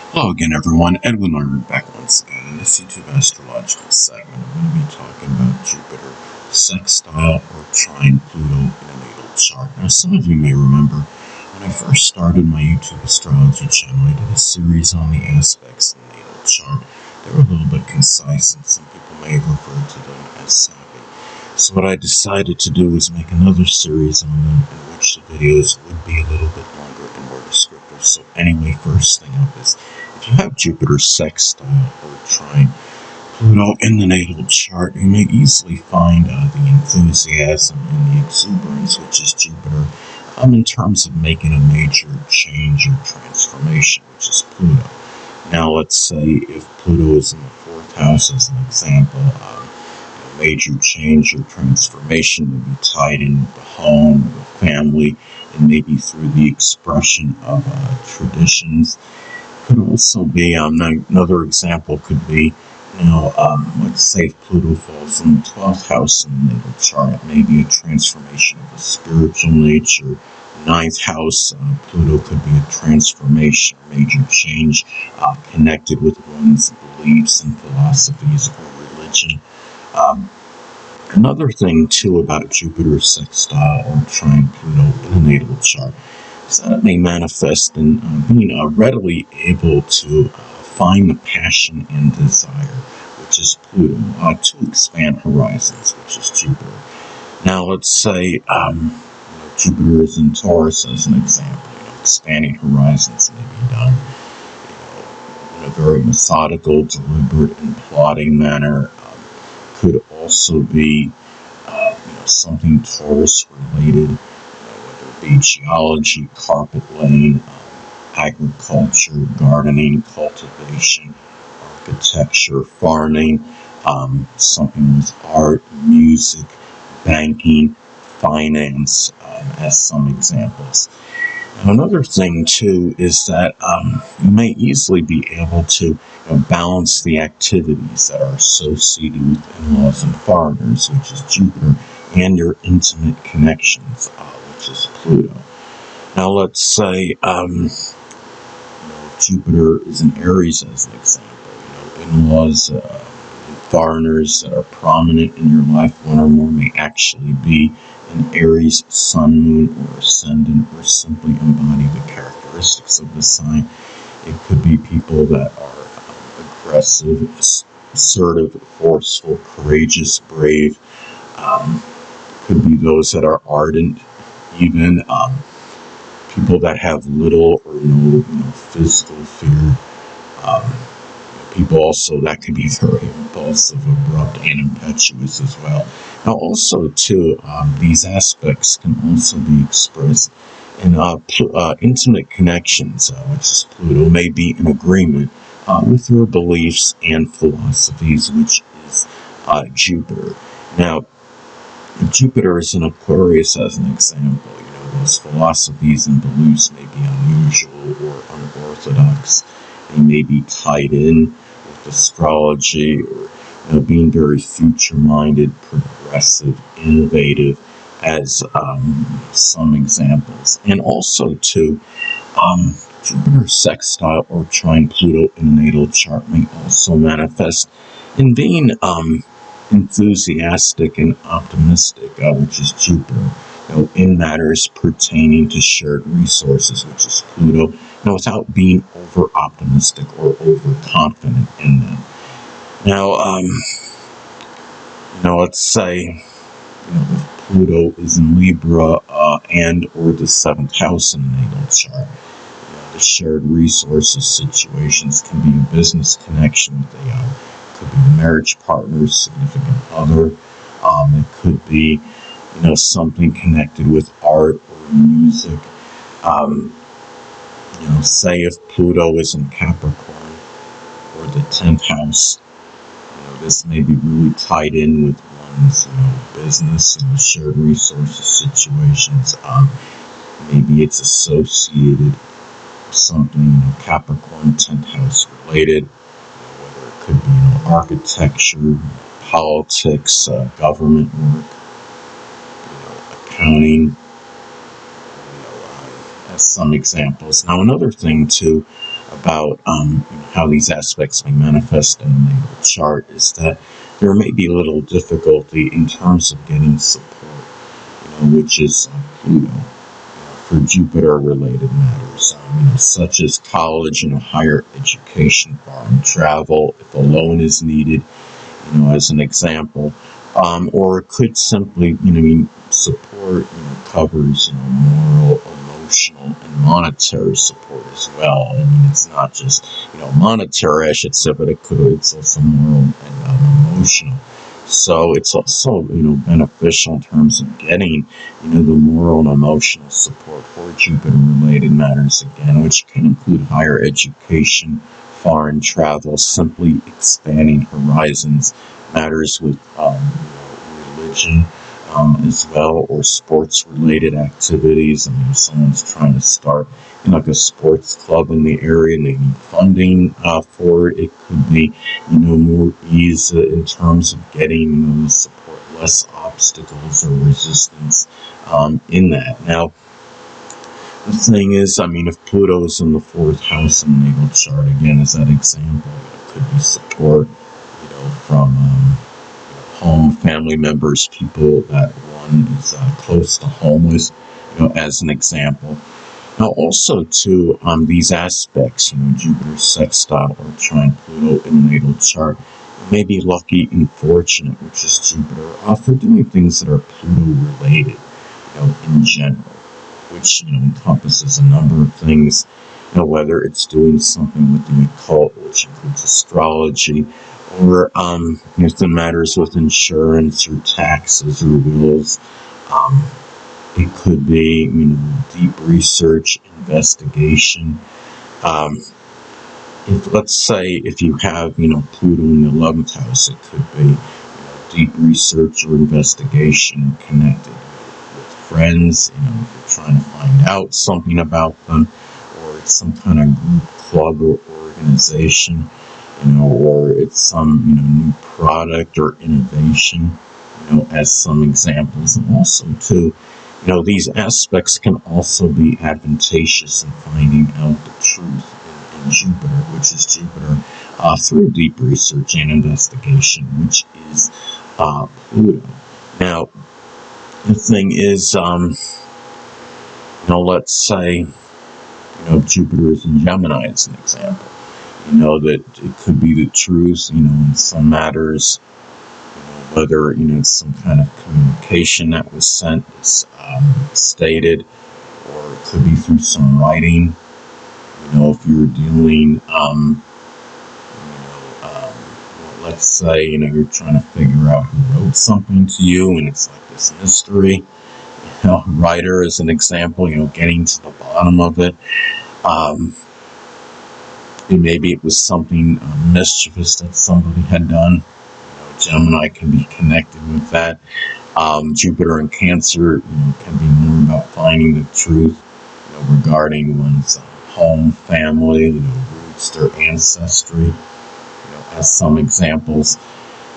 Hello again, everyone. Edwin Lerner back once again. In this YouTube astrological segment, I'm going to be talking about Jupiter, sextile, or trine Pluto in a natal chart. Now, some of you may remember when I first started my YouTube astrology channel, I did a series on the aspects of the natal chart. They were a little bit concise, and some people may have referred to them as sappy. So what I decided to do was make another series on them, in which the videos would be a little bit longer and more descriptive. So anyway, first thing up is, if you have Jupiter sextile or trine Pluto in the natal chart, you may easily find the enthusiasm and the exuberance, which is Jupiter, in terms of making a major change or transformation, which is Pluto. Now, let's say if Pluto is in the fourth house, as an example, a major change or transformation would be tied in with the home, or the family, and maybe through the expression of traditions. Could also be, another example could be, let's say if Pluto falls in the 12th house in the natal chart, it may be a transformation of a spiritual nature. Ninth house, Pluto could be a transformation, a major change connected with one's beliefs and philosophies or religion. Another thing, too, about Jupiter sextile or trine Pluto in a natal chart is that it may manifest in being readily able to find the passion and desire, which is Pluto, to expand horizons, which is Jupiter. Now, let's say Jupiter is in Taurus, as an example. Expanding horizons may be done in a very methodical, deliberate, and plotting manner. Could also be something Taurus related, whether it be geology, carpet laying, agriculture, gardening, cultivation, architecture, farming, something with art, music, banking, finance, as some examples. Now, another thing, too, is that you may easily be able to balance the activities that are associated with in-laws and foreigners, which is Jupiter, and your intimate connections, which is Pluto. Now, let's say Jupiter is in Aries, as an example. In-laws and foreigners that are prominent in your life, one or more, may actually be an Aries sun, moon, or ascendant, or simply embody the characteristics of the sign. It could be people that are aggressive, assertive, forceful, courageous, brave. Could be those that are ardent, even people that have little or no physical fear. People also that can be very impulsive, abrupt, and impetuous as well. Now, also, too, these aspects can also be expressed in intimate connections, which is Pluto, may be in agreement with your beliefs and philosophies, which is Jupiter. Now, if Jupiter is in Aquarius, as an example, those philosophies and beliefs may be unusual or unorthodox. They may be tied in with astrology, or being very future-minded, progressive, innovative, as some examples. And also, too, Jupiter sextile or trine Pluto in a natal chart may also manifest in being enthusiastic and optimistic, which is Jupiter, in matters pertaining to shared resources, which is Pluto, without being over-optimistic or overconfident in them. Now, let's say, if Pluto is in Libra and or the 7th house in the natal chart, the shared resources situations can be a business connection with could be the marriage partner, significant other. It could be, something connected with art or music. Say if Pluto is in Capricorn or the 10th house, this may be really tied in with one's, business and shared resources situations. Maybe it's associated with something, Capricorn 10th house related, whether it could be, architecture, politics, government work, accounting, as some examples. Now, another thing, too, about how these aspects may manifest in the natal chart is that there may be a little difficulty in terms of getting support, which is Pluto, for Jupiter-related matters, such as college, higher education, foreign travel, if a loan is needed, as an example, or it could simply, support, covers, moral, emotional, and monetary support as well. It's not just, monetary, I should say, but it's also moral and emotional. So it's also, beneficial in terms of getting, the moral and emotional support for Jupiter-related matters again, which can include higher education, foreign travel, simply expanding horizons, matters with religion as well, or sports-related activities. If someone's trying to start like a sports club in the area and they need funding for it, it could be more ease in terms of getting the support, less obstacles or resistance in that. Now, the thing is, if Pluto is in the 4th house in the natal chart, again, as that example, it could be support, from home, family members, people that one is close to home with, as an example. Now, also, too, these aspects, Jupiter sextile or trine Pluto in the natal chart, may be lucky and fortunate, which is Jupiter, for doing things that are Pluto-related, in general, which, encompasses a number of things, whether it's doing something with the occult, which includes astrology, or if the matters with insurance or taxes or wills. It could be, deep research, investigation. Let's say if you have, Pluto in the 11th house, it could be, deep research or investigation connected with friends, if you're trying to find out something about them, or it's some kind of group, club, or organization, or it's some, new product or innovation, as some examples. And also, too, these aspects can also be advantageous in finding out the truth in Jupiter, which is Jupiter, through deep research and investigation, which is Pluto. Now, the thing is, let's say, Jupiter is in Gemini as an example. That it could be the truth, in some matters, whether, some kind of communication that was sent, stated, or it could be through some writing, if you're dealing, let's say, you're trying to figure out who wrote something to you, and it's like this mystery, writer as an example, getting to the bottom of it. Maybe it was something mischievous that somebody had done. Gemini can be connected with that. Jupiter and Cancer, can be more about finding the truth, regarding one's home, family, roots, their ancestry, as some examples.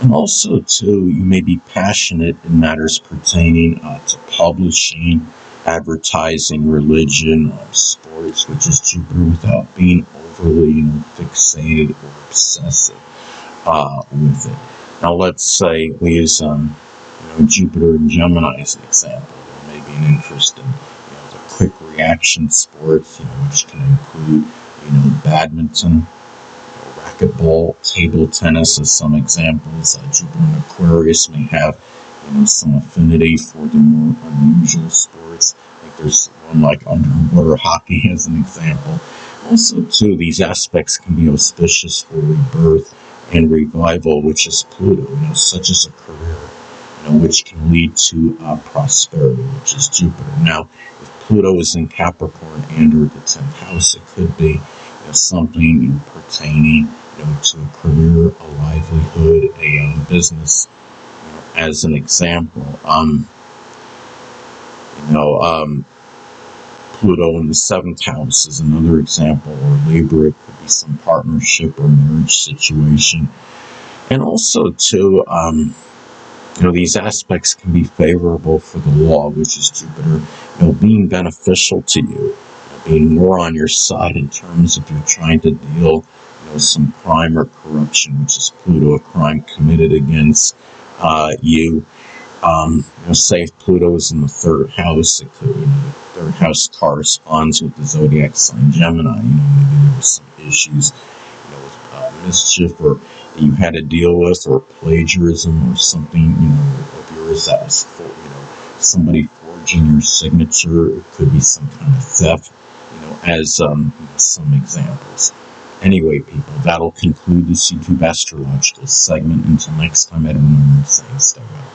And also, too, you may be passionate in matters pertaining to publishing, advertising, religion, sports, which is Jupiter, without being overly, fixated or obsessive with it. Now, let's say we use, Jupiter and Gemini as an example. There may be an interest in, the quick reaction sports, which can include, badminton, racquetball, table tennis as some examples. Jupiter and Aquarius may have, some affinity for the more unusual sports. I think there's one like underwater hockey as an example. Also, too, these aspects can be auspicious for rebirth and revival, which is Pluto, such as a career, which can lead to prosperity, which is Jupiter. Now, if Pluto is in Capricorn and or the 10th house, it could be something pertaining, to a career, a livelihood, a business, as an example. Pluto in the 7th house is another example, or Libra, it could be some partnership or marriage situation. And also, too, these aspects can be favorable for the law, which is Jupiter, being beneficial to you, being more on your side in terms of you're trying to deal, some crime or corruption, which is Pluto, a crime committed against you. Say if Pluto is in the third house, it could, the third house corresponds with the zodiac sign Gemini. Maybe there was some issues, with mischief or that you had to deal with, or plagiarism or something, of yours that was somebody forging your signature. It could be some kind of theft, as some examples. Anyway, people, that'll conclude this YouTube astrological segment. Until next time, everyone, saying stay well.